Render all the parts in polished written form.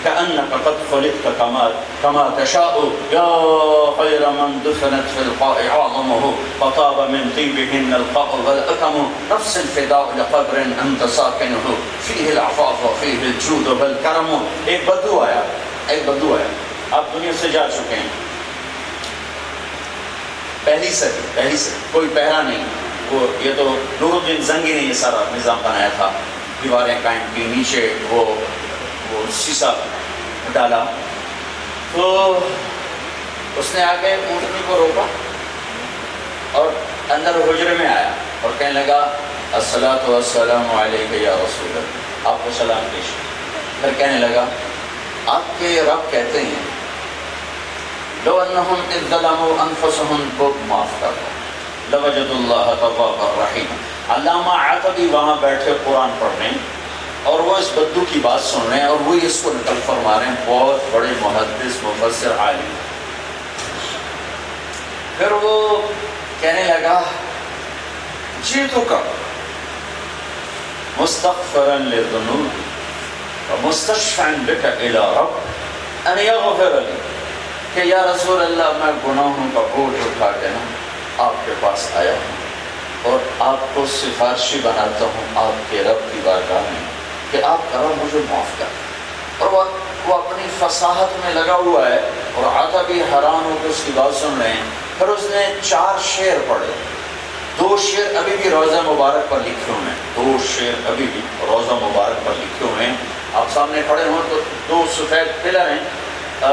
كأنك قد خلقت كما تشاء يا خير من دفنت في القاع عظمه فطاب من طيبهن القاع والأكم نفس الفداء لقبر أنت ساكنه فيه العفاف وفيه الجود والكرم. ایک بدو آیا آپ دنیا سے جا چکے ہیں، پہلی صدی کوئی پہرا نہیں، وہ یہ تو نور الدین زنگی نے یہ سارا نظام بنایا تھا، دیواریں قائم کی، نیچے وہ سیسا ڈالا، تو اس نے آ کے اونٹنی کو روکا اور اندر حجرے میں آیا اور کہنے لگا الصلاۃ والسلام علیک یا رسول اللہ، آپ کو سلام پیش. پھر کہنے لگا آپ کے رب کہتے ہیں لو انہم اذ ظلموا انفسہم کو معاف کر دو لوجدوا اللہ توابا رحیما. علامہ عتبی وہاں بیٹھے قرآن پڑھ رہے ہیں اور وہ اس بدو کی بات سن رہے ہیں اور وہی اس کو نقل فرما رہے ہیں، بہت بڑے محدث مفسر عالم. پھر وہ کہنے لگا جئتک مستغفرا للذنوب ومستشفعا بک الی رب ان یغفر لی، کہ یا رسول اللہ میں گناہوں کا بوجھ اٹھا کے نا آپ کے پاس آیا ہوں اور آپ کو سفارشی بناتا ہوں آپ کے رب کی بارگاہ میں کہ آپ کرو مجھے معاف کر. اور وہ اپنی فصاحت میں لگا ہوا ہے اور آتا بھی حیران ہو کے اس کی بات سن رہے ہیں. پھر اس نے 4 شعر پڑھے، 2 شعر ابھی بھی روضہ مبارک پر لکھے ہوئے ہیں، 2 شعر ابھی بھی روضہ مبارک پر لکھے ہوئے ہیں. آپ سامنے کھڑے ہوں تو 2 سفید پلر ہیں،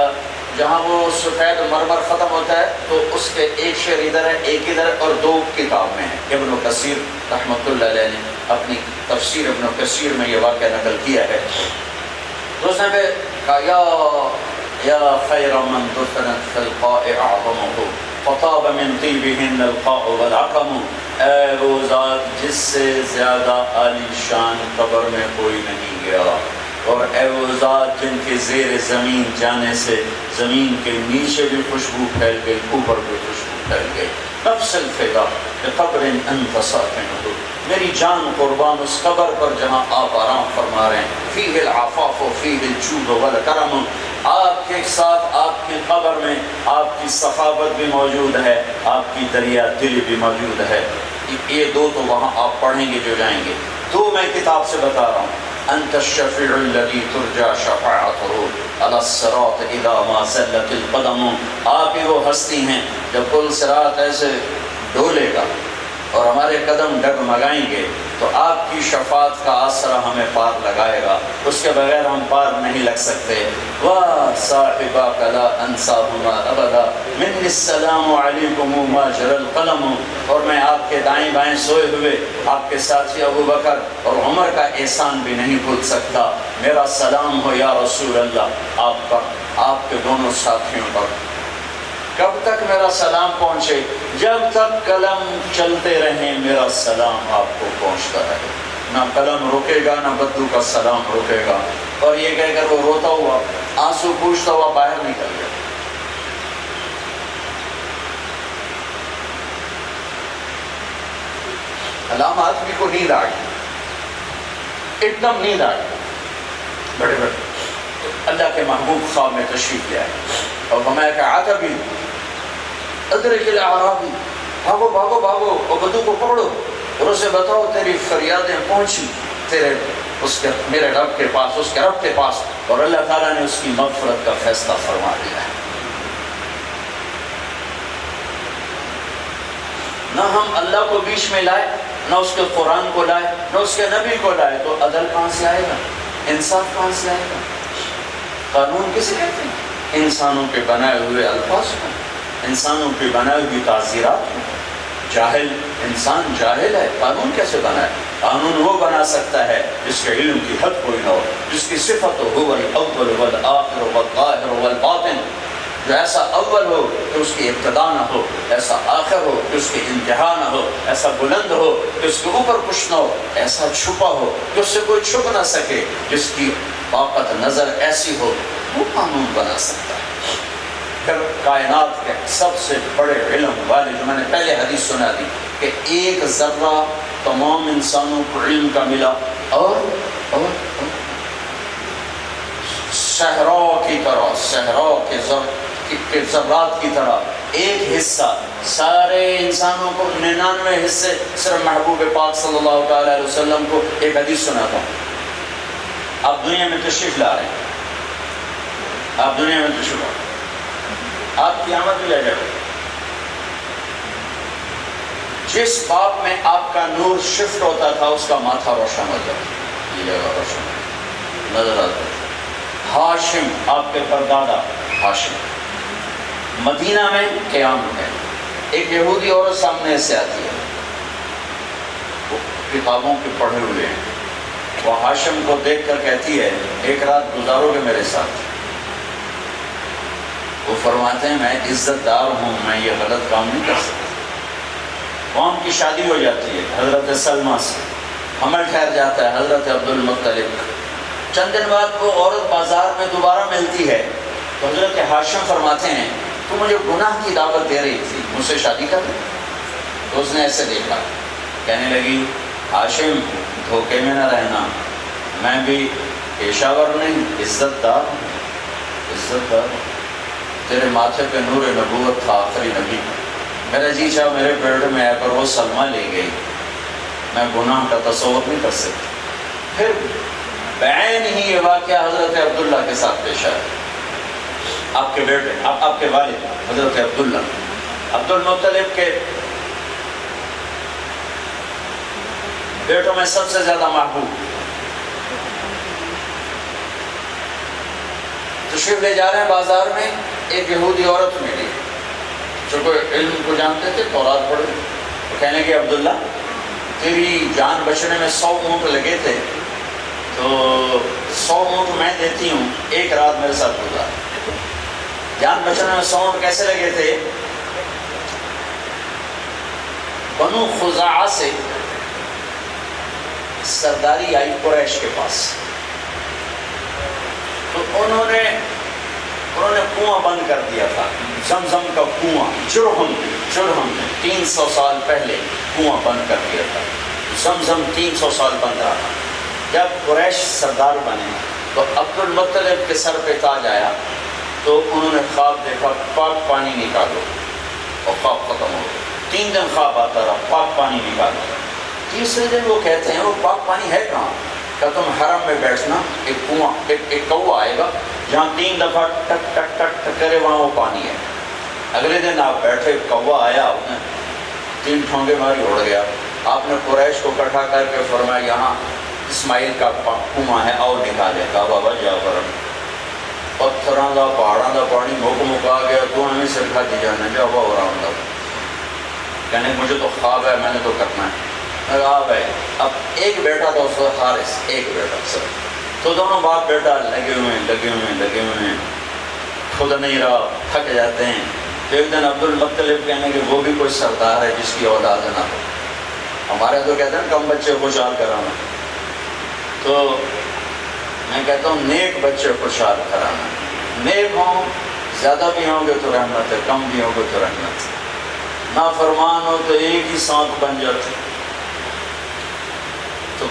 جہاں وہ سفید مرمر ختم ہوتا ہے تو اس کے ایک شعر ادھر ہے ایک ادھر اور 2 کتاب میں ہے. ابن کثیر رحمۃ اللہ علیہ نے اپنی تفسیر ابن کثیر میں یہ واقعہ نقل کیا ہے. تو اس نے کہا یا خیر من دفنت فی القاع اعظمہ فطاب من طیبہن القاع والعقم. اے وہ ذات جس سے زیادہ عالی شان قبر میں کوئی نہیں گیا، اور اے وہ ذات جن کے زیر زمین جانے سے زمین کے نیچے بھی خوشبو پھیل گئی، اوپر بھی خوشبو پھیل گئی. نفس الفدا بقبر انت ساکنہ، میری جان قربان اس قبر پر جہاں آپ آرام فرما رہے ہیں. فیہ العفاف فیہ الجود والکرم، آپ کے ساتھ آپ کی قبر میں آپ کی سخاوت بھی موجود ہے، آپ کی دریا دلی بھی موجود ہے. یہ 2 تو وہاں آپ پڑھیں گے جو جائیں گے. 2 میں کتاب سے بتا رہا ہوں. انت الشفیع الذی ترجى شفاعته علی الصراط اذا ما زلت القدم. آپ ہی وہ ہستی ہیں جب پل صراط ایسے ڈولے گا اور ہمارے قدم ڈگمگائیں گے تو آپ کی شفاعت کا آسرا ہمیں پار لگائے گا، اس کے بغیر ہم پار نہیں لگ سکتے. وَصَاحِبَكَ لَا أَنْسَاهُمَا أَبَدًا مِنِّ السَّلَامُ عَلَيْكُمْ مَا جَرَى الْقَلَمُ. اور میں آپ کے دائیں بائیں سوئے ہوئے آپ کے ساتھی ابو بکر اور عمر کا احسان بھی نہیں بھول سکتا. میرا سلام ہو یا رسول اللہ آپ پر، آپ کے دونوں ساتھیوں پر. کب تک میرا سلام پہنچے؟ جب تک قلم چلتے رہیں میرا سلام آپ کو پہنچتا رہے. نہ قلم رکے گا نہ بدو کا سلام رکے گا. اور یہ کہہ کر وہ روتا ہوا آنسو پوچھتا ہوا باہر نکل گیا. علامہ آدمی کو نیند آ گئی، ایک دم نیند آ گئی. بڑے اللہ کے محبوب خواب میں تشریف لے آئے اور فرمایا کہ عتبی ادرک الاعرابی، بھاگو بھاگو بھاگو اور بدو کو پکڑو اور اسے بتاؤ تیری فریادیں پہنچی تیرے میرے رب کے پاس، اس کے رب کے پاس، اور اللہ تعالیٰ نے اس کی مغفرت کا فیصلہ فرما دیا ہے. نہ ہم اللہ کو بیچ میں لائے، نہ اس کے قرآن کو لائے، نہ اس کے نبی کو لائے، تو عدل کہاں سے آئے گا؟ انصاف کہاں سے آئے گا؟ قانون کسے کہتے ہیں؟ انسانوں کے بنائے ہوئے الفاظ کو، انسانوں کی بنائی ہوئی تعزیرات کو. جاہل انسان جاہل ہے، قانون کیسے بنائے؟ قانون وہ بنا سکتا ہے جس کے علم کی حد کوئی نہ ہو، جس کی صفت ہو الاول والآخر والظاہر والباطن، جو ایسا اول ہو کہ اس کی ابتدا نہ ہو، ایسا آخر ہو کہ اس کی انتہا نہ ہو، ایسا بلند ہو کہ اس کے اوپر کچھ نہ ہو، ایسا چھپا ہو کہ اس سے کوئی چھپ نہ سکے، جس کی طاقت نظر ایسی ہو، وہ قانون بنا سکتا ہے. پھر کائنات کے سب سے بڑے علم والے، جو میں نے پہلے حدیث سنا دی کہ 1 ذرہ تمام انسانوں کو علم کا ملا، اور صحرا کی طرح، صحرا کے ذرات کی طرح ایک حصہ سارے انسانوں کو، 99 حصے صرف محبوب پاک صلی اللہ تعالی علیہ وسلم کو. ایک حدیث سناتا ہوں. آپ دنیا میں تشریف لا رہے ہیں، آپ دنیا میں تشریف لا رہے ہیں، آپ قیامت بھی لے جائے. جس باپ میں آپ کا نور شفٹ ہوتا تھا اس کا ماتھا روشن ہوتا تھا، یہ جگہ روشن نظر آتا تھا. ہاشم، آپ کے پردادا ہاشم. مدینہ میں قیام ہے، ایک یہودی عورت سامنے سے آتی ہے، وہ کتابوں کے پڑھے ہوئے ہیں. وہ ہاشم کو دیکھ کر کہتی ہے ایک رات گزارو گے میرے ساتھ؟ وہ فرماتے ہیں میں عزت دار ہوں، میں یہ غلط کام نہیں کر سکتا. قوم کی شادی ہو جاتی ہے حضرت سلمہ سے، حمل ٹھہر جاتا ہے حضرت عبد المطلب. چند دن بعد وہ عورت بازار میں دوبارہ ملتی ہے تو حضرت ہاشم فرماتے ہیں تو مجھے گناہ کی دعوت دے رہی تھی، مجھ سے شادی کر لیں. تو اس نے ایسے دیکھا، کہنے لگی ہاشم دھوکے میں نہ رہنا، میں بھی پیشہ ور نہیں، عزت دار ہوں، عزت دار. تیرے ماتھے پہ نور نبوت تھا آخری نبی. میرا جی چاہ میرے پیٹ میں آ کر وہ سلمہ لے گئی، میں گناہ کا تصور نہیں کر سکتی. پھر بعین ہی یہ واقعہ حضرت عبداللہ کے ساتھ پیش آیا. آپ کے بیٹے، آپ کے والد حضرت عبداللہ، عبد المطلب کے بیٹوں میں سب سے زیادہ محبوب. تشریف لے جا رہے ہیں بازار میں، ایک یہودی عورت ملی جو کوئی علم کو جانتے تھے، تورات پڑھے. وہ کہنے کہ عبداللہ تیری جان بچنے میں 100 اونٹ لگے تھے، تو 100 اونٹ میں دیتی ہوں، ایک رات میرے ساتھ گزار. جان بچنے میں 100 اونٹ کیسے لگے تھے؟ بنو خزاعہ سے سرداری آئی قریش کے پاس، تو انہوں نے کنواں بند کر دیا تھا، زمزم کا کنواں. جرہم 300 سال پہلے کنواں بند کر دیا تھا. زمزم 300 سال بند رہا. جب قریش سردار بنے تو عبد المطلب کے سر پہ تاج آیا، تو انہوں نے خواب دیکھا پاک پانی نکالو، اور خواب ختم ہو گیا. 3 دن خواب آتا رہا پاک پانی نکالو. تیسرے دن وہ کہتے ہیں وہ پاک پانی ہے کہاں؟ کہ تم حرم میں بیٹھنا، ایک کنواں ایک کوا آئے گا جہاں 3 دفعہ ٹک ٹک ٹک ٹک کرے، وہاں وہ پانی ہے. اگلے دن آپ بیٹھے، کوا آیا، آپ نے 3 ٹھونگے ماری، اڑ گیا. آپ نے قریش کو اکٹھا کر کے فرمایا یہاں اسماعیل کا کنواں ہے، آؤ نکالے. کہا بابا جا کر پتھراں دا پہاڑاں دا پانی مک مکا گیا، تو ہمیں سرکھا دی جانا جا ہوا ہو رہا ہوں. کہنے مجھے تو خواب ہے، میں نے تو کرنا ہے. خواب ہے. اب ایک بیٹا تھا اس وقت حارث، ایک بیٹا سر، تو دونوں باپ بیٹا لگے ہوئے ہیں، خود نہیں رہا، تھک جاتے ہیں. تو ایک دن عبد المطلب کہنے کہ وہ بھی کوئی سردار ہے جس کی اولاد نہ ہو. ہمارے تو کہتے ہیں کم بچے خوشحال کرانا، تو میں کہتا ہوں نیک بچے خوشحال کرانا. نیک ہوں، زیادہ بھی ہوں گے تو رحمت ہے، کم بھی ہوں گے تو رحمت ہے. نافرمان ہو تو ایک ہی سانپ بن جاتے. تو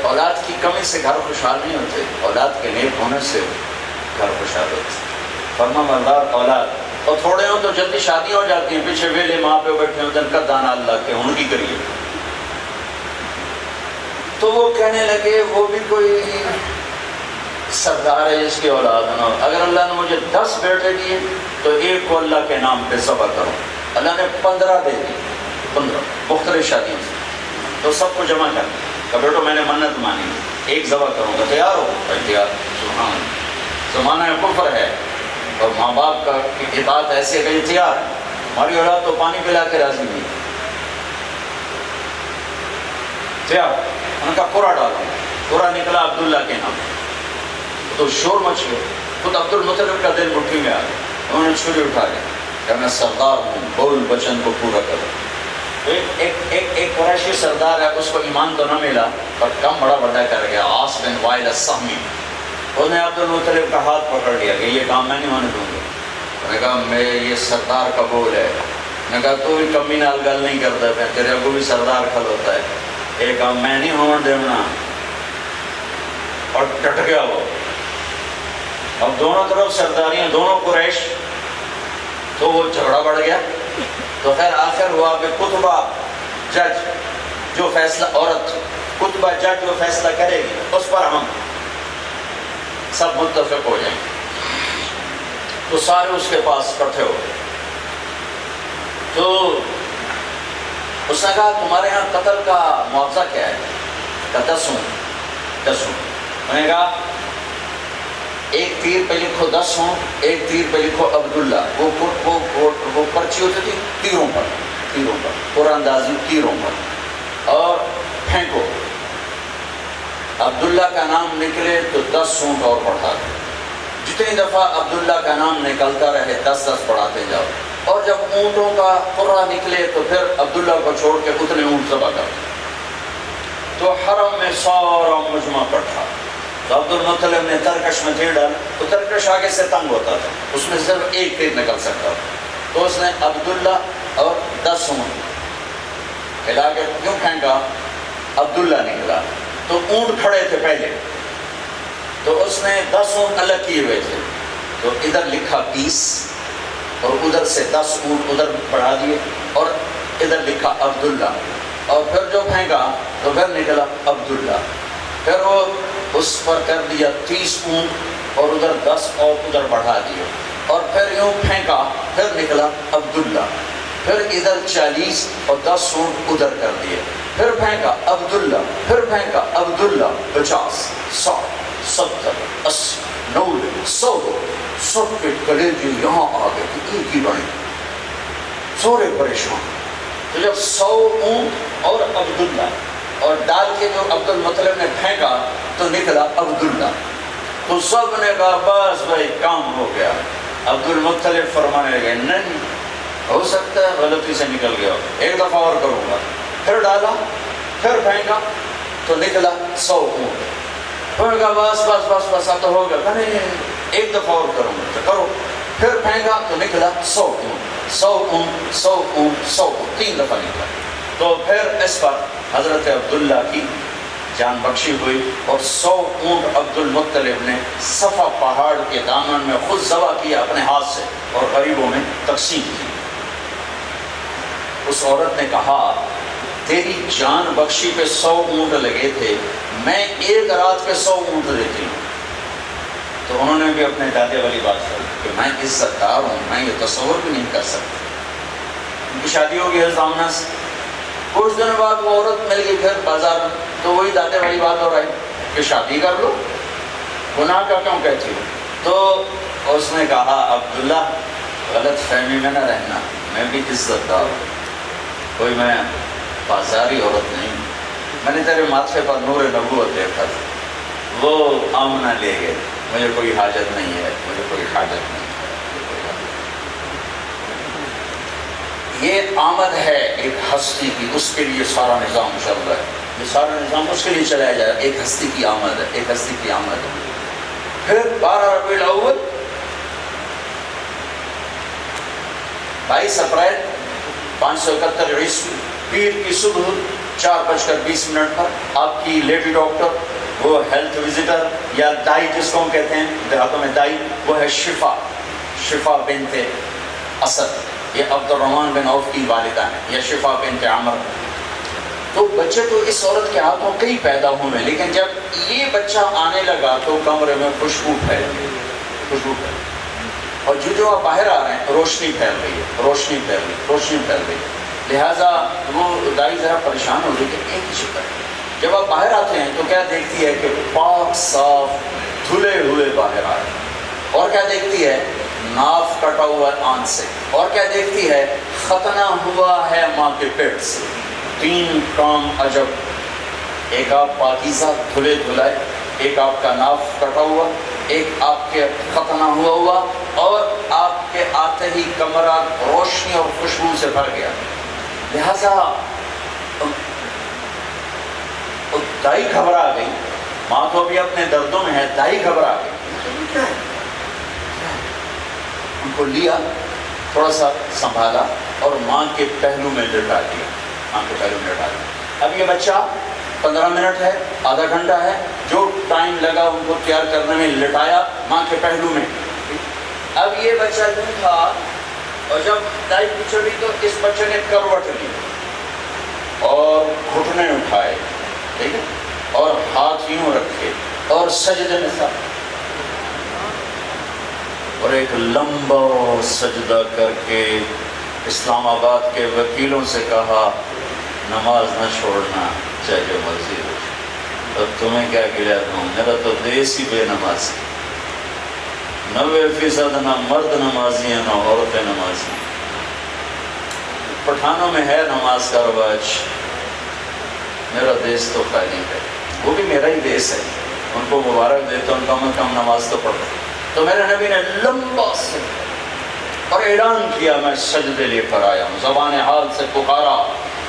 اولاد کی کمی سے گھر خوشحال نہیں ہوتے، اولاد کے نیک ہونے سے گھر خوشحال ہوتے. فرما بردار اولاد، اور تھوڑے ہوں تو جلدی شادی ہو جاتی ہیں، پیچھے ویلے ماں پہ بیٹھے ہوں، دن کا دانا اللہ کے ان کی کریے. تو وہ کہنے لگے وہ بھی کوئی سردار ہے جس کی اولاد نہ ہو. اگر اللہ نے مجھے 10 بیٹے دیے تو ایک کو اللہ کے نام پہ ذبح کرو. اللہ نے 15 دے دی، 15 مختلف شادیوں سے. تو سب کو جمع کر کہ بیٹو میں نے منت مانی، ایک ذبح کروں گا، تیار ہو؟ تیار. سبحان اللہ، زمانہ کفر ہے اور ماں باپ کا اطاعت ایسی ہے کہ تیار ہے. ہماری اولاد تو پانی پلا کے راضی نہیں. تیار. ان کا پورا ڈالا، پورا نکلا عبداللہ کے نام. تو شور مچ گیا. خود عبد المطلب کا دل مٹھی میں آ گیا. انہوں نے چھری اٹھا لیا کہ میں سردار ہوں، بول وچن کو پورا کروں. ایک قریشی سردار ہے، اس کو ایمان تو نہ ملا پر کم بڑا بڑا کر گیا، عاص بن وائل السہمی. انہوں نے عبد المطلب کا ہاتھ پکڑ لیا کہ یہ کام میں نہیں ہونے دوں گا. میں نے کہا میں یہ سردار کا بول ہے. میں نے کہا تو بھی کمی نال گل نہیں کرتا، میں تیرے کو بھی سردار کھل ہوتا ہے، ایک کام میں نہیں ہونے دینا. اور ڈٹ گیا وہ. اب دونوں طرف سرداریاں، دونوں قریش، تو وہ جھگڑا بڑھ گیا. تو خیر آخر ہوا کہ کتبہ جج جو فیصلہ، عورت کتبہ جج جو فیصلہ کرے گی اس پر ہم سب متفق ہو جائیں. تو سارے اس کے پاس اکٹھے ہو گئے. تو اس نے کہا تمہارے یہاں قتل کا معاوضہ کیا ہے؟ کہا 10 اونٹ. میں نے کہا ایک تیر پہ لکھو 10 اونٹ، ایک تیر پہ لکھو عبداللہ. وہ پرچی ہوتی تھی تیروں پر قرآن اندازی تیروں پر، اور پھینکو. عبداللہ کا نام نکلے تو 10 اونٹ اور بڑھا دو. جتنی دفعہ عبداللہ کا نام نکلتا رہے 10 بڑھاتے جاؤ. اور جب اونٹوں کا قرہ نکلے تو پھر عبداللہ کو چھوڑ کے اتنے اونٹ ذبح کر. تو حرم میں سارا مجمع اکٹھا. تو عبد المطلب نے ترکش میں تیر ڈالا. تو ترکش آگے سے تنگ ہوتا تھا، اس میں صرف ایک تیر نکل سکتا تھا. تو اس نے عبداللہ اور 10 اونٹ ہلا کے کیوں پھینکا؟ عبداللہ نکلا. تو اونٹ کھڑے تھے پہلے، تو اس نے 10 اونٹ الگ کیے ہوئے تھے. تو ادھر لکھا 20 اور ادھر سے 10 اونٹ ادھر بڑھا دیے اور ادھر لکھا عبداللہ. اور پھر جو پھینکا تو پھر نکلا عبداللہ. پھر وہ اس پر کر دیا 30 اونٹ اور ادھر 10 اور ادھر بڑھا دیے. اور پھر یوں پھینکا پھر نکلا عبداللہ. پھر ادھر 40 اور 10 اونٹ ادھر کر دیے. پھر پھینکا عبداللہ، پھر پھینکا عبداللہ. 50 60 70 80 90 100 سب کے کلیجے یہاں آ گئے. ایک ہی بنے سورے پریشان. تو جب 100 اونٹ اور عبداللہ اور ڈال کے جو عبد المطلب نے پھینکا تو نکلا عبداللہ. تو سب نے کہا بس بھائی کام ہو گیا. عبد المطلب فرمانے لگے نہیں ہو سکتا ہے غلطی سے نکل گیا، ایک دفعہ اور کروں گا. پھر ڈالا، پھر پھینکا تو نکلا 100 اونٹ. پھر کہا بس بس بس بس اب تو ہو گیا. نہیں ایک دفعہ اور کروں گا. تو کرو. پھر پھینکا تو نکلا 100 اونٹ 100 اونٹ 100 اونٹ 100 اونٹ 3 دفعہ نکلا. تو پھر اس پر حضرت عبداللہ کی جان بخشی ہوئی اور 100 اونٹ عبد المطلب نے صفا پہاڑ کے دامن میں خود ذبح کیا اپنے ہاتھ سے اور غریبوں میں تقسیم کی. اس عورت نے کہا تیری جان بخشی پہ 100 اونٹ لگے تھے، میں ایک رات پہ 100 اونٹ دیتی ہوں. تو انہوں نے بھی اپنے دادے والی بات کی کہ میں عزت دار ہوں، میں یہ تصور بھی نہیں کر سکتا. ان کی شادی ہوگی حضرت سے. کچھ دن بعد وہ عورت مل گئی پھر بازار میں. تو وہی دادے والی بات ہو رہی کہ شادی کر لو، گناہ کا کیوں کہتی ہو؟ تو اس نے کہا عبداللہ غلط فہمی میں نہ رہنا، میں بھی عزت دار ہوں، کوئی میں بازاری عورت نہیں. میں نے تیرے ماتھے پر نور نبوت دیکھا تھا، وہ آمنہ لے گئے، مجھے کوئی حاجت نہیں ہے، مجھے کوئی حاجت نہیں. یہ آمد ہے ایک ہستی کی، اس کے لیے سارا نظام چل رہا ہے. یہ سارا نظام اس کے لیے چلایا جائے. ایک ہستی کی آمد ہے، ایک ہستی کی آمد ہے. پھر 12 ربیع الاول 22 اپریل 571 عیسوی پیر کی صبح 4:20 پر آپ کی لیڈی ڈاکٹر، وہ ہیلتھ وزٹر یا دائی جس کو ہم کہتے ہیں دیہاتوں میں دائی، وہ ہے شفا بنت اسد. یہ عبد الرحمن بن عوف کی والدہ ہیں، یا شفا بنت عمر. تو بچے تو اس عورت کے ہاتھوں کئی پیدا ہوئے، لیکن جب یہ بچہ آنے لگا تو کمرے میں خوشبو پھیل گئی. اور جو آپ باہر آ رہے ہیں روشنی پھیل گئی. لہٰذا وہ دائی ذرا پریشان ہو گئی کہ ایک ہی شکر. جب آپ باہر آتے ہیں تو کیا دیکھتی ہے کہ پاک صاف دھلے ہوئے باہر آ رہے ہیں. اور کیا دیکھتی ہے؟ ناف کٹا ہوا آن سے. اور کیا دیکھتی ہے؟ ختنہ ہوا ہے ماں کے پیٹ سے. 3 کام عجب. ایک آپ پاکیزہ دھلے دھلائے، ایک آپ کا ناف کٹا ہوا، ایک آپ کے ختنہ ہوا اور آپ کے آتے ہی کمرہ روشنی اور خوشبو سے بھر گیا. لہذا دائی گھبرا گئی. ماں تو بھی اپنے دردوں میں ہے، دائی گھبرا گئی. ان کو لیا، تھوڑا سا سنبھالا اور ماں کے پہلو میں لٹا دیا. اب یہ بچہ 15 منٹ ہے، آدھا گھنٹہ ہے، جو ٹائم لگا ان کو تیار کرنے میں، لٹایا ماں کے پہلو میں۔ اب یہ بچہ یوں تھا، اور جب دائی کی چلی تو اس بچے نے کروٹ لی اور گھٹنے اٹھائے، ٹھیک ہے، اور ہاتھ یوں رکھے اور سجدے میں تھا، اور ایک لمبا سجدہ کر کے اسلام آباد کے وکیلوں سے کہا نماز نہ چھوڑنا چاہے جو مرضی ہو، اور تمہیں کیا گلیا دوں، میرا تو دیس ہی بے نماز ہے، 90% نہ مرد نمازی ہیں نہ عورتیں نمازی ہیں۔ پٹھانوں میں ہے نماز کا رواج، میرا دیس تو خالی ہے، وہ بھی میرا ہی دیس ہے، ان کو مبارک دیتا ہوں، کم از کم نماز تو پڑھتا۔ تو میرے نبی نے لمبا سجدہ اور اعلان کیا میں سجدے لے کر آیا ہوں، زبان حال سے پکارا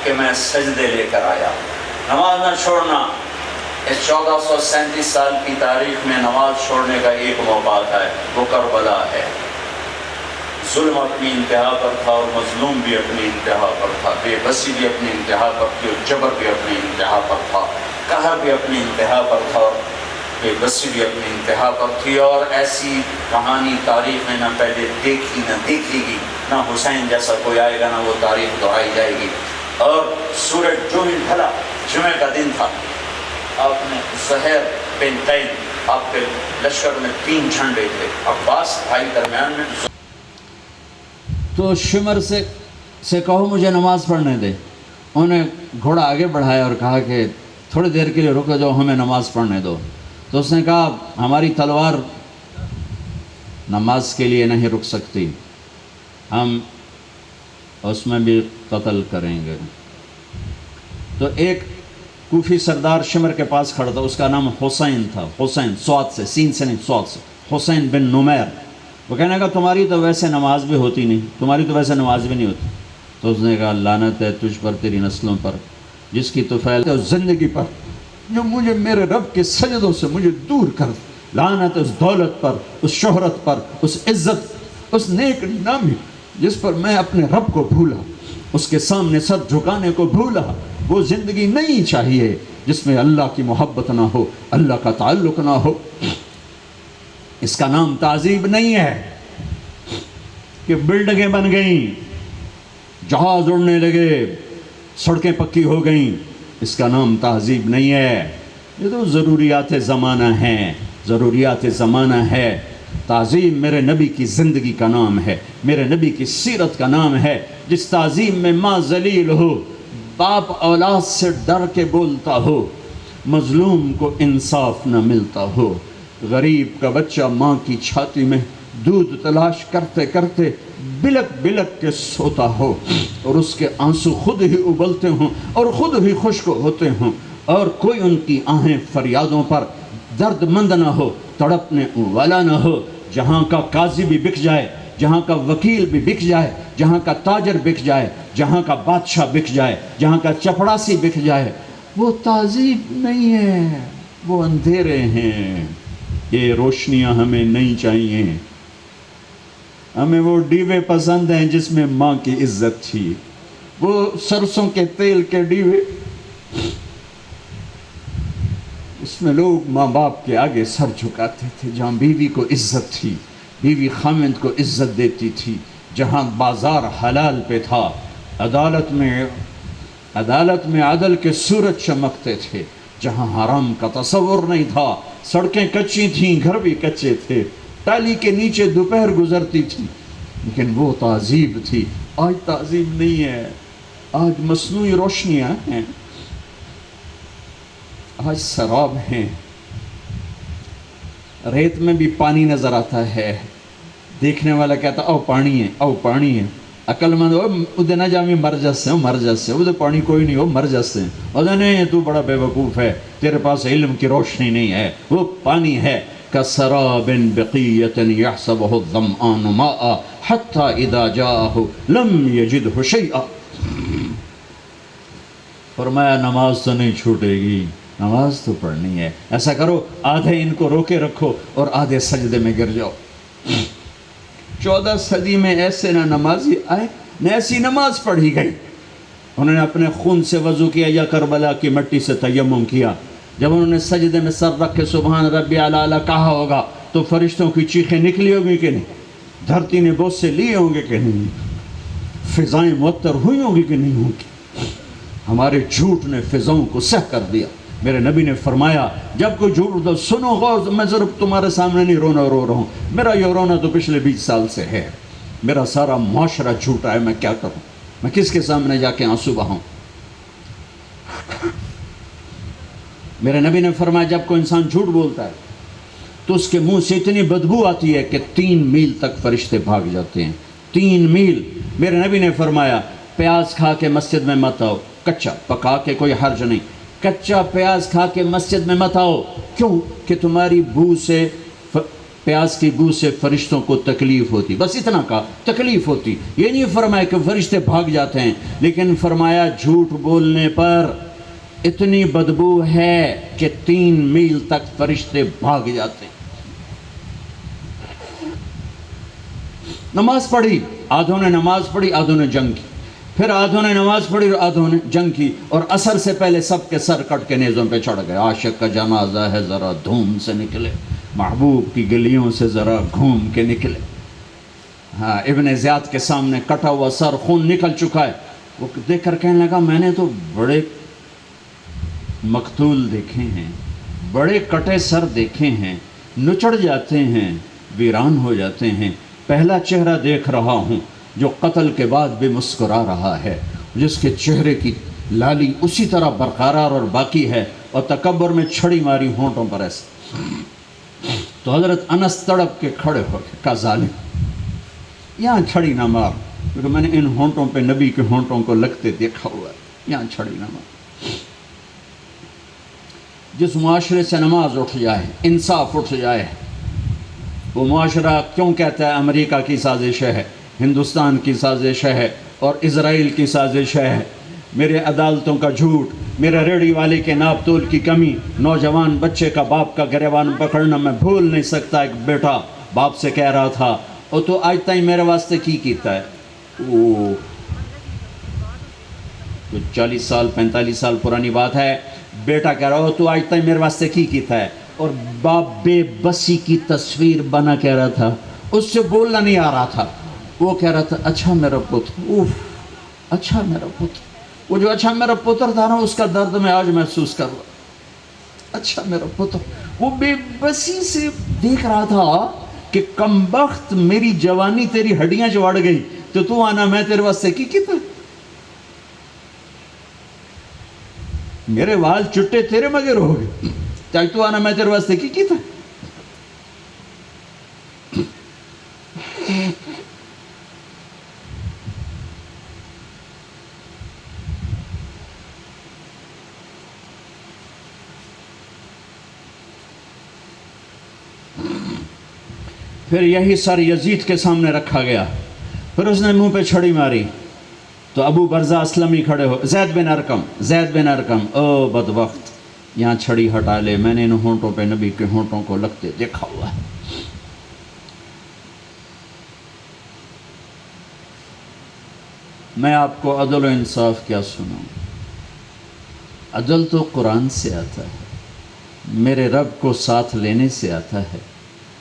کہ میں سجدے لے کر آیا ہوں، نماز نہ چھوڑنا۔ اس 1437 سال کی تاریخ میں نماز چھوڑنے کا ایک موقع آتا ہے، وہ کربلا ہے۔ ظلم اپنی انتہا پر تھا اور مظلوم بھی اپنی انتہا پر تھا، بے بسی بھی اپنی انتہا پر تھی اور جبر بھی اپنی انتہا پر تھا، قہر بھی اپنی انتہا پر تھا اور بے بسی بھی اپنی انتہا پر تھی۔ اور ایسی کہانی تاریخ میں نہ پہلے دیکھی نہ دیکھی گی، نہ حسین جیسا کوئی آئے گا، نہ وہ تاریخ دہرائی جائے گی۔ اور سورج جو ہی ڈھلا، جمعہ کا دن تھا، آپ نے زہر بن قین، آپ کے لشکر میں 3 جھنڈے تھے، عباس بھائی درمیان میں۔ تو شمر سے کہو مجھے نماز پڑھنے دے، انہوں نے گھوڑا آگے بڑھایا اور کہا کہ تھوڑی دیر کے لیے رکو جاؤ، ہمیں نماز پڑھنے دو۔ تو اس نے کہا ہماری تلوار نماز کے لیے نہیں رک سکتی، ہم اس میں بھی قتل کریں گے۔ تو ایک کوفی سردار شمر کے پاس کھڑا تھا، اس کا نام حسین تھا، حسین، سواد سے، سین سے نہیں، سواد سے، حسین بن نمیر۔ وہ کہنے کا تمہاری تو ویسے نماز بھی ہوتی نہیں، تمہاری تو ویسے نماز بھی نہیں ہوتی۔ تو اس نے کہا لعنت ہے تجھ پر، تیری نسلوں پر، جس کی طفیل ہے اس زندگی پر جو مجھے میرے رب کے سجدوں سے مجھے دور کر دے، لعنت اس دولت پر، اس شہرت پر، اس عزت، اس نیک نامی جس پر میں اپنے رب کو بھولا، اس کے سامنے سر جھکانے کو بھولا۔ وہ زندگی نہیں چاہیے جس میں اللہ کی محبت نہ ہو، اللہ کا تعلق نہ ہو۔ اس کا نام تعذیب نہیں ہے کہ بلڈنگیں بن گئیں، جہاز اڑنے لگے، سڑکیں پکی ہو گئیں، اس کا نام تعذیب نہیں ہے۔ یہ تو ضروریات زمانہ ہیں، ضروریات زمانہ ہے۔ تعظیم میرے نبی کی زندگی کا نام ہے، میرے نبی کی سیرت کا نام ہے، جس تعظیم میں ماں ذلیل ہو، باپ اولاد سے ڈر کے بولتا ہو، مظلوم کو انصاف نہ ملتا ہو، غریب کا بچہ ماں کی چھاتی میں دودھ تلاش کرتے کرتے بلک بلک کے سوتا ہو، اور اس کے آنسو خود ہی ابلتے ہوں اور خود ہی خشک ہوتے ہوں، اور کوئی ان کی آہیں فریادوں پر درد مند نہ ہو، تڑپنے والا نہ ہو۔ جہاں کا قاضی بھی بک جائے، جہاں کا وکیل بھی بک جائے، جہاں کا تاجر بک جائے، جہاں کا بادشاہ بک جائے، جہاں کا چپڑاسی بک جائے، وہ تعذیب نہیں ہے، وہ اندھیرے ہیں۔ یہ روشنیاں ہمیں نہیں چاہیے، ہمیں وہ ڈیوے پسند ہیں جس میں ماں کی عزت تھی، وہ سرسوں کے تیل کے ڈیوے، اس میں لوگ ماں باپ کے آگے سر جھکاتے تھے، جہاں بیوی کو عزت تھی، بیوی خامند کو عزت دیتی تھی، جہاں بازار حلال پہ تھا، عدالت میں عدل کے سورج چمکتے تھے، جہاں حرام کا تصور نہیں تھا، سڑکیں کچی تھیں، گھر بھی کچے تھے، ٹالی کے نیچے دوپہر گزرتی تھی، لیکن وہ تعذیب تھی۔ آج تعذیب نہیں ہے، آج مصنوعی روشنیاں ہیں، آج سراب ہیں، ریت میں بھی پانی نظر آتا ہے، دیکھنے والا کہتا او پانی ہے، او پانی ہے، عقل مند ادھے نہ جامی مر جسے، مر جسے، ادھے پانی کوئی نہیں ہو، مر جسے، ادھے نہیں تو بڑا بے وقوف ہے، تیرے پاس علم کی روشنی نہیں ہے، وہ پانی ہے۔ كسراب بقية يحسبه الظمآن ماء حتى إذا جاءه لم يجده شيئا۔ فرمایا نماز تو نہیں چھوٹے گی، نماز تو پڑھنی ہے۔ ایسا کرو آدھے ان کو روکے رکھو اور آدھے سجدے میں گر جاؤ۔ 14 صدی میں ایسے نہ نمازی آئے نہ ایسی نماز پڑھی گئی، انہوں نے اپنے خون سے وضو کیا یا کربلا کی مٹی سے تیمم کیا. جب انہوں نے سجدے میں سر رکھ کے سبحان ربی اعلیٰ کہا ہوگا تو فرشتوں کی چیخیں نکلی ہوگی کہ نہیں؟ دھرتی نے بوس سے لیے ہوں گے کہ نہیں؟ فضائیں معطر ہوئی ہوں گی کہ نہیں ہوں گی؟ ہمارے جھوٹ نے فضاؤں کو سہ کر دیا. میرے نبی نے فرمایا جب کوئی جھوٹ تو سنو غور، میں صرف تمہارے سامنے نہیں رو رہا ہوں، میرا یہ رونا تو پچھلے 20 سال سے ہے. میرا سارا معاشرہ جھوٹا ہے، میں کیا کروں؟ میں کس کے سامنے جا کے آنسو بہاؤں؟ میرے نبی نے فرمایا جب کوئی انسان جھوٹ بولتا ہے تو اس کے منہ سے اتنی بدبو آتی ہے کہ 3 میل تک فرشتے بھاگ جاتے ہیں. 3 میل. میرے نبی نے فرمایا پیاز کھا کے مسجد میں مت آؤ، کچا پکا کے کوئی حرج نہیں، کچا پیاز کھا کے مسجد میں مت آؤ. کیوں؟ کہ تمہاری بو سے، پیاز کی بو سے فرشتوں کو تکلیف ہوتی. بس اتنا کہا، تکلیف ہوتی. یہ نہیں فرمایا کہ فرشتے بھاگ جاتے ہیں، لیکن فرمایا جھوٹ بولنے پر اتنی بدبو ہے کہ 3 میل تک فرشتے بھاگ جاتے ہیں. نماز پڑھی، آدھوں نے نماز پڑھی، آدھوں نے جنگ کی، پھر آدھوں نے نماز پڑھی اور آدھوں نے جنگ کی، اور عصر سے پہلے سب کے سر کٹ کے نیزوں پہ چڑھ گئے. عاشق کا جنازہ ہے ذرا دھوم سے نکلے، محبوب کی گلیوں سے ذرا گھوم کے نکلے. ہاں، ابن زیاد کے سامنے کٹا ہوا سر، خون نکل چکا ہے. وہ دیکھ کر کہنے لگا میں نے تو بڑے مقتول دیکھے ہیں، بڑے کٹے سر دیکھے ہیں، نچڑ جاتے ہیں، ویران ہو جاتے ہیں. پہلا چہرہ دیکھ رہا ہوں جو قتل کے بعد بھی مسکرا رہا ہے، جس کے چہرے کی لالی اسی طرح برقرار اور باقی ہے، اور تکبر میں چھڑی ماری ہونٹوں پر ایسے. تو حضرت انس تڑپ کے کھڑے ہو گئے، کہا ظالم یہاں چھڑی نہ مار، کیونکہ میں نے ان ہونٹوں پہ نبی کے ہونٹوں کو لگتے دیکھا ہوا ہے، یہاں چھڑی نہ مار. جس معاشرے سے نماز اٹھ جائے، انصاف اٹھ جائے، وہ معاشرہ کیوں کہتا ہے امریکہ کی سازش ہے، ہندوستان کی سازش ہے اور اسرائیل کی سازش ہے؟ میرے عدالتوں کا جھوٹ، میرے ریڑھی والے کے ناپ تول کی کمی، نوجوان بچے کا باپ کا گریبان پکڑنا. میں بھول نہیں سکتا ایک بیٹا باپ سے کہہ رہا تھا او تو آج تائیں میرے واسطے کی کیتا ہے. وہ 40 سال 45 سال پرانی بات ہے. بیٹا کہہ رہا ہو تو آج تائیں میرے واسطے کی کیتا ہے، اور باپ بے بسی کی تصویر بنا کہہ رہا تھا، اس سے بولنا نہیں آ رہا تھا. وہ کہہ رہا تھا اچھا میرا پتر، اوف اچھا میرا پتر. وہ جو اچھا میرا پتر تھا نا، اس کا درد میں آج محسوس کر رہا. اچھا میرا پتر، وہ بے بسی سے دیکھ رہا تھا کہ کمبخت میری جوانی تیری ہڈیاں چواڑ گئی تو آنا میں تیرے واسطے کی کیتا. میرے وال چٹے تیرے مگر ہو گئے، چاہے تو آنا میں تیرے واسطے کی کیتا. پھر یہی سر یزید کے سامنے رکھا گیا، پھر اس نے منہ پہ چھڑی ماری تو ابو برزہ اسلمی کھڑے ہو، زید بن ارقم، او بدبخت یہاں چھڑی ہٹا لے، میں نے ان ہونٹوں پہ نبی کے ہونٹوں کو لگتے دیکھا ہوا ہے. میں آپ کو عدل و انصاف کیا سناؤں؟ عدل تو قرآن سے آتا ہے، میرے رب کو ساتھ لینے سے آتا ہے،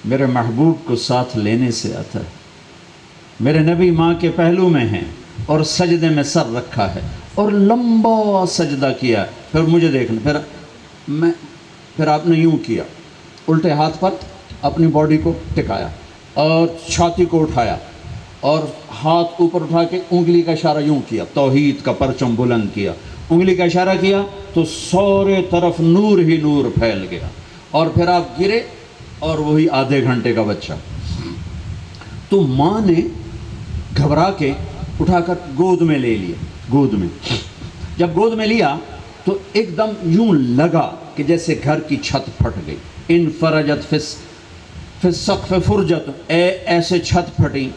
میرے محبوب کو ساتھ لینے سے آتا ہے. میرے نبی ماں کے پہلو میں ہیں اور سجدے میں سر رکھا ہے اور لمبا سجدہ کیا. پھر مجھے دیکھنا، پھر آپ نے یوں کیا، الٹے ہاتھ پر اپنی باڈی کو ٹکایا اور چھاتی کو اٹھایا اور ہاتھ اوپر اٹھا کے انگلی کا اشارہ یوں کیا، توحید کا پرچم بلند کیا. انگلی کا اشارہ کیا تو سورے طرف نور ہی نور پھیل گیا، اور پھر آپ گرے اور وہی آدھے گھنٹے کا بچہ. تو ماں نے گھبرا کے اٹھا کر گود میں لے لیا. گود میں جب گود میں لیا تو ایک دم یوں لگا کہ جیسے گھر کی چھت پھٹ گئی. انفرجت فی السقف فرجت، ایسے چھت پھٹی.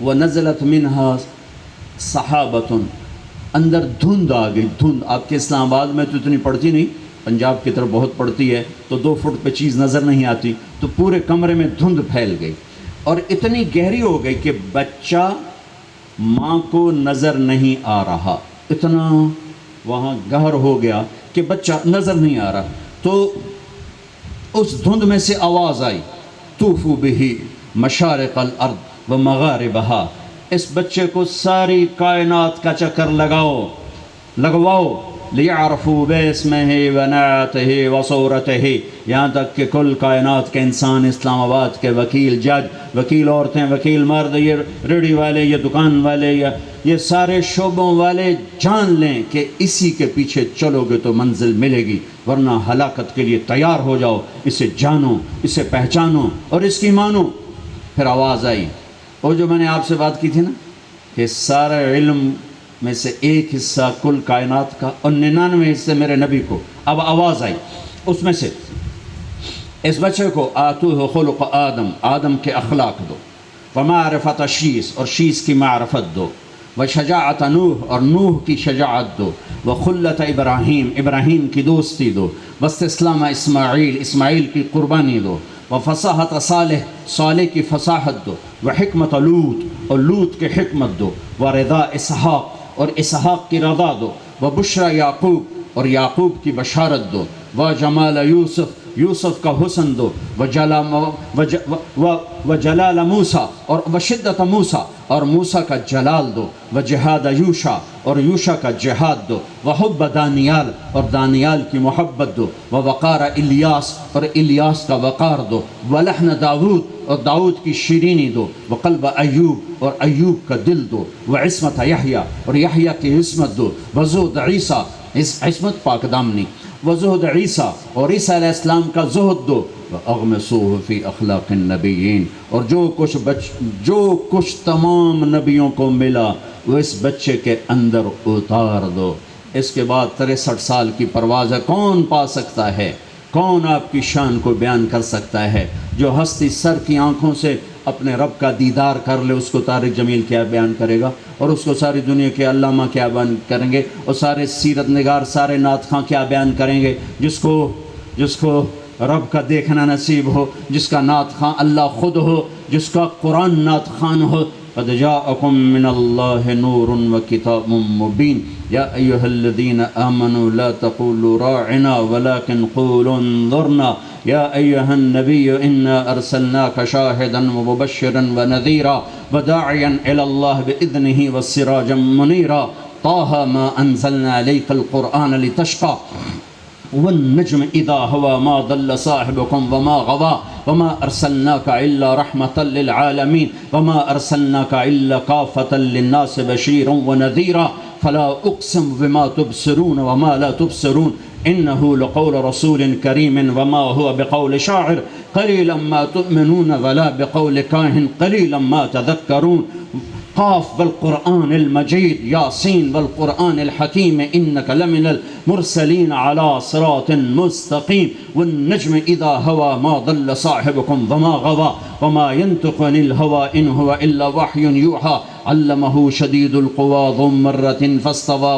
ونزلت منہا صحابۃ، اندر دھند آ گئی. دھند آپ کے اسلام آباد میں تو اتنی پڑتی نہیں، پنجاب کی طرف بہت پڑتی ہے، تو 2 فٹ پہ چیز نظر نہیں آتی. تو پورے کمرے میں دھند پھیل گئی اور اتنی گہری ہو گئی کہ بچہ ماں کو نظر نہیں آ رہا. اتنا وہاں گہر ہو گیا کہ بچہ نظر نہیں آ رہا، تو اس دھند میں سے آواز آئی، طوفوا بہ مشارق الارض و مغاربہا، اس بچے کو ساری کائنات کا چکر لگواؤ، لیعرفوا باسمہ و نعتہ و صورتہ، یہاں تک کہ کل کائنات کے انسان، اسلام آباد کے وکیل، جج، وکیل عورتیں، وکیل مرد، یہ ریڑھی والے، یہ دکان والے، یا یہ سارے شعبوں والے جان لیں کہ اسی کے پیچھے چلو گے تو منزل ملے گی، ورنہ ہلاکت کے لیے تیار ہو جاؤ، اسے جانو، اسے پہچانو اور اس کی مانو۔ پھر آواز آئی، وہ جو میں نے آپ سے بات کی تھی نا کہ سارا علم میں سے ایک حصہ کل کائنات کا اور 99 حصے میرے نبی کو، اب آواز آئی اس میں سے، اس بچے کو آتوہ خلق آدم کے اخلاق دو، ومعرفت شیس اور شیس کی معرفت دو، وشجاعت نوح اور نوح کی شجاعت دو، وخلت ابراہیم کی دوستی دو، واستسلام اسماعیل کی قربانی دو، وفصاحت صالح کی فصاحت دو، وحکمت لوط اور لوط کی حکمت دو، ورضا اسحاق اور اسحاق کی رضا دو، وبشرى یعقوب اور یعقوب کی بشارت دو، وجمال یوسف کا حسن دو، وجلال موسیٰ اور وشدت موسیٰ اور موسیٰ کا جلال دو، وجہاد یوشع اور یوشع کا جہاد دو، وحب دانیال اور دانیال کی محبت دو، ووقار الیاس اور الیاس کا وقار دو، ولحن داود اور داود کی شیرینی دو، وقلب ایوب اور ایوب کا دل دو، وعصمت یحییٰ اور یحییٰ کی عصمت دو، وزہد عیسیٰ، عصمت پاک دامنی، وزہد عیسیٰ اور عیسیٰ علیہ السلام کا زہد دو، وَأَغْمِسُوهُ فِي أَخْلَاقِ النَّبِيِّينَ، اور جو کچھ تمام نبیوں کو ملا وہ اس بچے کے اندر اتار دو۔ اس کے بعد 63 سال کی پرواز ہے، کون پا سکتا ہے، کون آپ کی شان کو بیان کر سکتا ہے؟ جو ہستی سر کی آنکھوں سے اپنے رب کا دیدار کر لے، اس کو طارق جمیل کیا بیان کرے گا، اور اس کو ساری دنیا کے علامہ کیا بیان کریں گے، اور سارے سیرت نگار، سارے نعت خواں کیا بیان کریں گے؟ جس کو رب کا دیکھنا نصیب ہو، جس کا نعت خواں اللہ خود ہو، جس کا قرآن نعت خوان ہو۔ قد جاءکم من اللہ نور وکتاب مبین یا ایہا الذین آمنوا لا تقولوا راعنا ولكن قولوا انظرنا یا ایہا النبی انا ارسلناک شاہدا ومبشرا ونذیرا وداعیا الی اللہ بإذنہ وسراجا منیرا طه ما انزلنا علیک القرآن لتشقى والنجم اذا هوى ما ضل صاحبكم وما غوى وما ارسلناك الا رحمة للعالمين وما ارسلناك الا كافة للناس بشيرا ونذيرا فلا اقسم بما تبصرون وما لا تبصرون انه لقول رسول كريم وما هو بقول شاعر قليلا ما تؤمنون ولا بقول كاهن قليلا ما تذكرون قاف والقرآن المجيد ياسين والقرآن الحكيم إنك لمن المرسلين على صراط مستقيم والنجم إذا هوى ما ضل صاحبكم وما غوى وما ينطق عن الهوى إن هو إلا وحي يوحى علمه شديد القوى ذو مرة فاستوى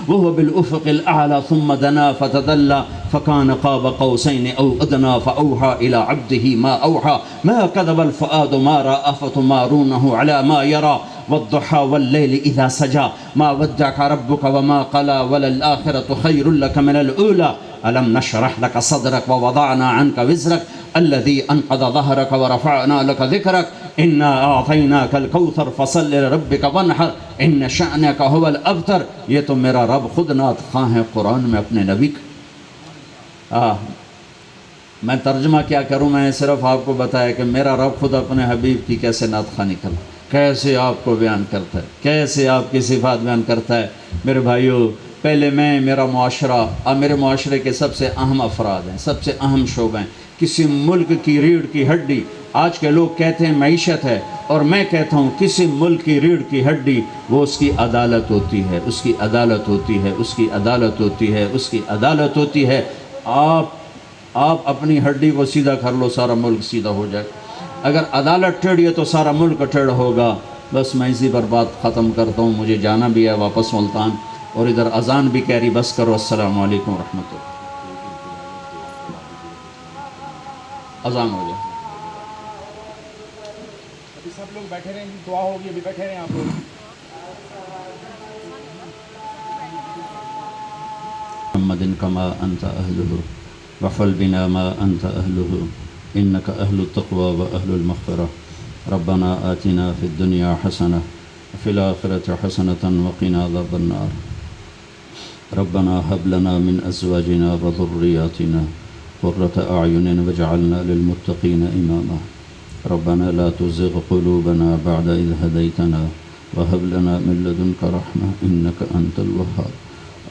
وهو بالأفق الأعلى ثم دنا فتدلى فكان قاب قوسين أو أدنى فأوحى إلى عبده ما أوحى ما كذب الفؤاد ما رأى فتمارونه على ما يرى والضحى والليل إذا سجى ما ودعك ربك وما قلى وللآخرة خير لك من الأولى ألم نشرح لك صدرك ووضعنا عنك وزرك الذي أنقض ظهرك ورفعنا لك ذكرك إنا أعطيناك الكوثر فصل لربك وانحر إن شأنك هو الأبتر۔ یہ تو میرا رب خود نعت خواں ہے قرآن میں اپنے نبی کا۔ میں ترجمہ کیا کروں، میں صرف آپ کو بتایا کہ میرا رب خود اپنے حبیب کی کیسے نعت خوانی کرتا ہے، کیسے آپ کو بیان کرتا ہے، کیسے آپ کی صفات بیان کرتا ہے۔ میرے بھائیو، پہلے میرا معاشرہ اور میرے معاشرے کے سب سے اہم افراد ہیں، سب سے اہم شعبے ہیں۔ کسی ملک کی ریڑھ کی ہڈی، آج کے لوگ کہتے ہیں معیشت ہے، اور میں کہتا ہوں کسی ملک کی ریڑھ کی ہڈی وہ اس کی عدالت ہوتی ہے، اس کی عدالت ہوتی ہے، اس کی عدالت ہوتی ہے، اس کی عدالت ہوتی ہے۔ آپ اپنی ہڈی کو سیدھا کر لو، سارا ملک سیدھا ہو جائے۔ اگر عدالت ٹیڑھ ہے تو سارا ملک ٹیڑھ ہوگا۔ بس میں اسی پر بات ختم کرتا ہوں، مجھے جانا بھی ہے واپس ملتان، اور ادھر اذان بھی کہہ رہی بس کرو۔ السلام علیکم ورحمۃ اللہ۔ اذان ہو جائے۔ ابھی سب لوگ بیٹھے رہیں، دعا ہوگی، ابھی بیٹھے رہیں آپ لوگ۔ محمد كما أنت أهله وفل بنا ما أنت أهله إنك أهل التقوى وأهل المغفرة ربنا آتنا في الدنيا حسنة وفي الآخرة حسنة وقنا عذاب النار ربنا هب لنا من أزواجنا وذرياتنا قرة أعين واجعلنا للمتقين إماما ربنا لا تزغ قلوبنا بعد إذ هديتنا وهب لنا من لدنك رحمة إنك أنت الوهاب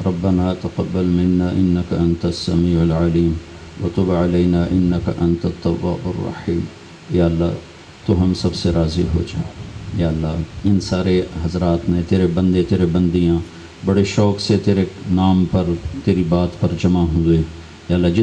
ربنا تقبل منا إنك أنت السميع العليم وتب علينا إنك أنت التواب الرحيم یا اللہ تو ہم سب سے راضی ہو جا یا اللہ ان سارے حضرات نے تیرے بندے تیرے بندیاں بڑے شوق سے تیرے نام پر تیری بات پر جمع ہوئے یا اللہ